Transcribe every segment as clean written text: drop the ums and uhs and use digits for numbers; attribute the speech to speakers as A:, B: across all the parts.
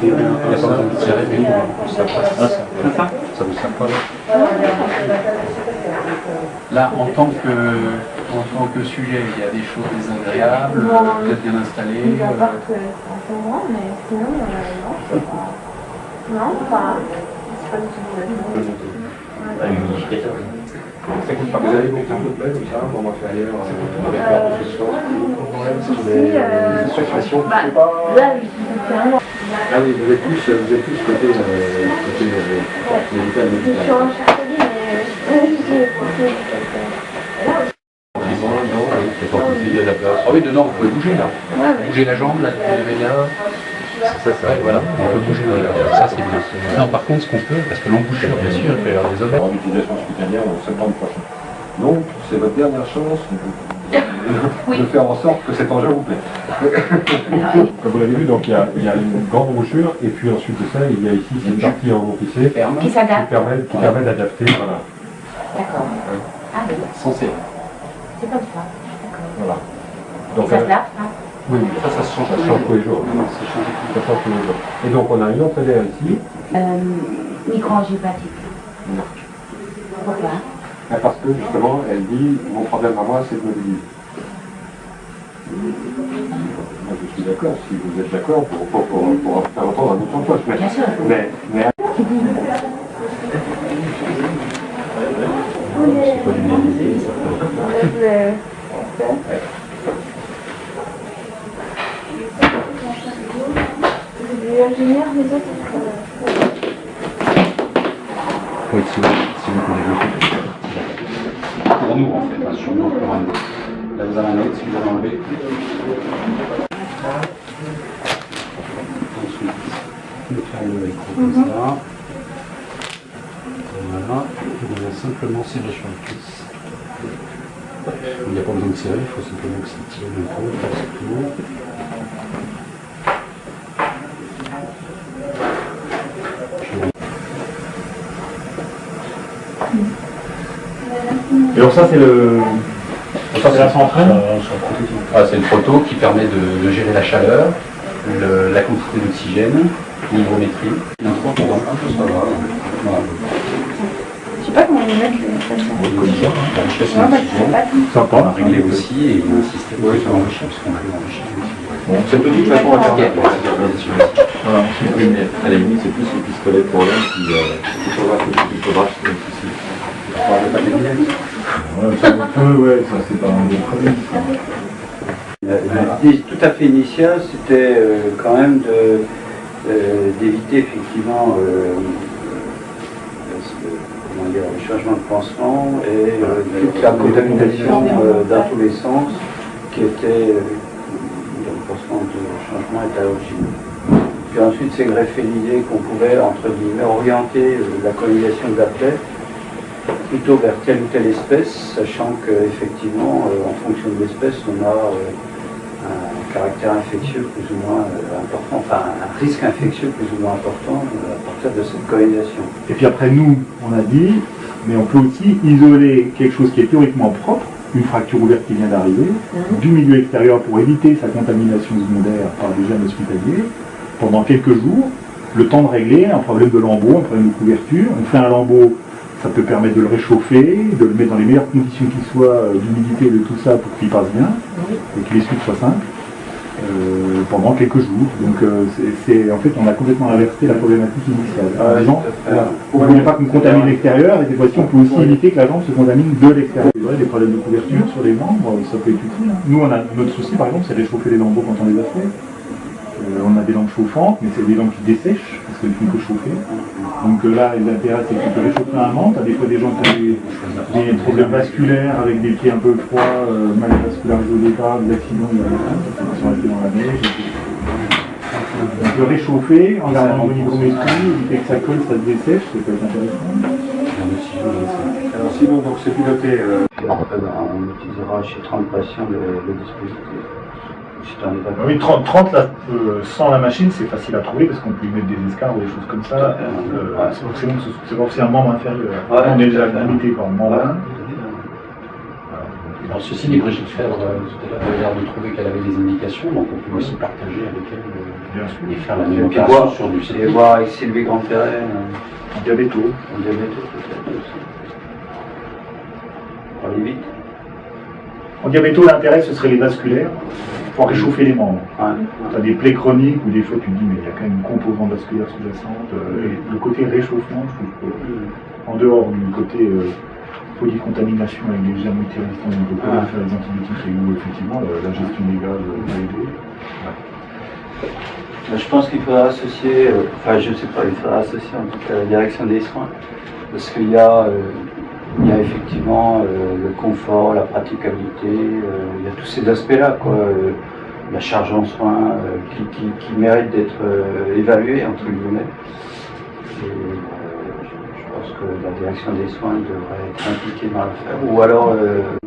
A: Il n'y a pas besoin de tirer, mais ça passe. Ça vous sert pas là? Là, en tant que sujet, il y a des choses désagréables, peut-être bien installées.
B: Mais sinon, non, c'est pas... Non, pas... C'est pas du tout
C: Ça coûte pas. Vous avez monté un peu de bled ou ça, on va faire ailleurs Ah oui, vous êtes plus côté médical.
B: Je suis en charcuterie,
A: Ah oui, dedans, vous pouvez bouger là. Bouger la jambe, là, vous levez là. Ça, voilà, on peut bouger là. Ça, c'est bien. Non, par contre, ce qu'on peut, parce que l'embouchure, bien sûr, il peut y avoir des ovaires.
C: L'utilisation hospitalière en septembre prochain. Donc, c'est votre dernière chance de faire en sorte que cet engin vous plaît. Comme vous l'avez vu, donc il y a une grande brochure, et puis ensuite de ça, il y a ici cette partie rembourrissée
B: qui s'adapte.
C: qui permet d'adapter. Voilà.
B: D'accord. Ah oui.
A: Censé.
B: C'est comme ça. D'accord.
C: Voilà. Donc,
B: ça s'adapte, hein?
C: Oui,
A: ça se change
C: tous les jours. Ça change tous les jours. Et donc on a une entrée d'air ici.
B: Micro-angiopathique.
C: Non.
B: Pourquoi?
C: Parce que justement, elle dit, mon problème à moi, c'est de mobiliser. Moi, je suis d'accord, si vous êtes d'accord, pour faire entendre un autre emploi.
B: Bien sûr.
C: Mais...
A: C'est pas du mobilier, ça
B: L'ingénieur, les autres.
A: oui, si vous pouvez développer. Pour nous, en fait, sur nous, pour un autre. Là, vous avez un autre, si vous avez enlevé. Ensuite, on va faire le écran comme ça. Voilà. On va simplement serrer sur la cuisse. Il n'y a pas besoin de serrer, il faut simplement que ça tire un peu, c'est tout.
C: Et alors ça, c'est le...
A: Ça, c'est la centrale. C'est une photo qui permet de gérer la chaleur, la quantité d'oxygène, l'hygrométrie. Ça va. Voilà.
B: Je sais pas comment les mettre.
A: La richesse d'oxygène.
C: Sympa.
A: On a réglé aussi et il y a un système qui peut enrichir, puisqu'on peut enrichir.
C: C'est une petite façon à faire.
A: Voilà,
C: à la limite, c'est plus le pistolet pour l'homme qui faudra que tu faudra ici. Ça c'est pas un bon problème.
D: L'idée tout à fait initiale, c'était quand même d'éviter effectivement le changement de pansement et toute la contamination dans tous les sens qui était le pansement de changement est à l'origine. Puis ensuite c'est greffé l'idée qu'on pouvait entre guillemets orienter la colonisation de la plaie plutôt vers telle ou telle espèce, sachant qu'effectivement, en fonction de l'espèce, on a un caractère infectieux plus ou moins important, enfin un risque infectieux plus ou moins important à partir de cette colonisation.
E: Et puis après nous, on a dit, mais on peut aussi isoler quelque chose qui est théoriquement propre, une fracture ouverte qui vient d'arriver, du milieu extérieur pour éviter sa contamination secondaire par des germes hospitaliers, pendant quelques jours, le temps de régler un problème de lambeau, un problème de couverture. On fait un lambeau. Ça peut permettre de le réchauffer, de le mettre dans les meilleures conditions qui soient, d'humidité et de tout ça pour qu'il passe bien, et que les suites soient simples, pendant quelques jours. Donc en fait, on a complètement inversé la problématique initiale. Par exemple, on ne voulait pas qu'on contamine l'extérieur, et des fois on peut aussi éviter que la jambe se contamine de l'extérieur. Des problèmes de couverture sur les membres, ça peut être utile. Nous, notre souci, par exemple, c'est réchauffer les lambeaux quand on les a fait. On a des lampes chauffantes, mais c'est des lampes qui dessèchent, parce qu'elles ne font que chauffer. Donc là, l'intérêt, c'est que tu peux réchauffer un membre. Tu as des fois des gens qui ont des problèmes vasculaires, avec des pieds un peu froids, mal vascularisés au départ, des accidents, qui sont restés dans la neige. On peut réchauffer en gardant une hygrométrie, éviter que ça colle, ça se dessèche, ça peut être intéressant.
C: Alors sinon, donc c'est piloté...
D: On utilisera chez 30 patients le dispositif.
E: Oui, 30 là, sans la machine, c'est facile à trouver parce qu'on peut y mettre des escarres ou des choses comme ça. C'est forcément un membre inférieur. On est déjà limité par le membre 1.
A: Alors ceci dit, Brigitte Fèvre, tout à l'heure, avait l'air de trouver qu'elle avait des indications, donc on peut aussi partager avec elle et faire la même
D: Et puis
A: opération
D: voir,
A: sur du
D: et
A: CT.
D: voir avec Sylvie Grandperret,
E: En diabéto.
D: en diabète peut-être aussi. Pour aller vite.
E: En diabéto, l'intérêt, ce serait les vasculaires pour réchauffer les membres.
D: Ouais.
E: Tu as des plaies chroniques où des fois tu te dis mais il y a quand même une composante vasculaire sous-jacente. Et le côté réchauffement, je trouve que, en dehors du côté polycontamination avec des germes multirésistants, on peut pas faire les antibiotiques et où effectivement la gestion des gaz va aider.
D: Je pense qu'il faudra associer, enfin je sais pas, il faudra associer en tout cas la direction des soins, parce qu'il y a effectivement le confort, la praticabilité, il y a tous ces aspects-là, quoi, la charge en soins qui mérite d'être évaluée entre guillemets. Et, je pense que la direction des soins devrait être impliquée dans l'affaire. Ou alors,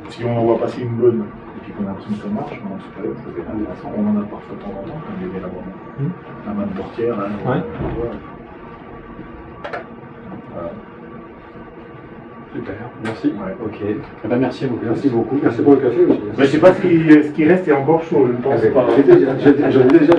E: Si on en voit passer une bonne et puis qu'on a l'impression que ça marche, en tout cas, ça peut être intéressant. On en a parfois de temps en temps quand il y a des laboratoires. La main de portière, là.
A: Ouais.
E: Voilà.
A: Super, merci.
E: Ouais.
A: Ok. Eh ben, merci beaucoup.
C: Merci beaucoup. Merci pour le café aussi.
E: Mais je sais pas ce qui reste est encore chaud, je ne pense pas.
C: J'en ai déjà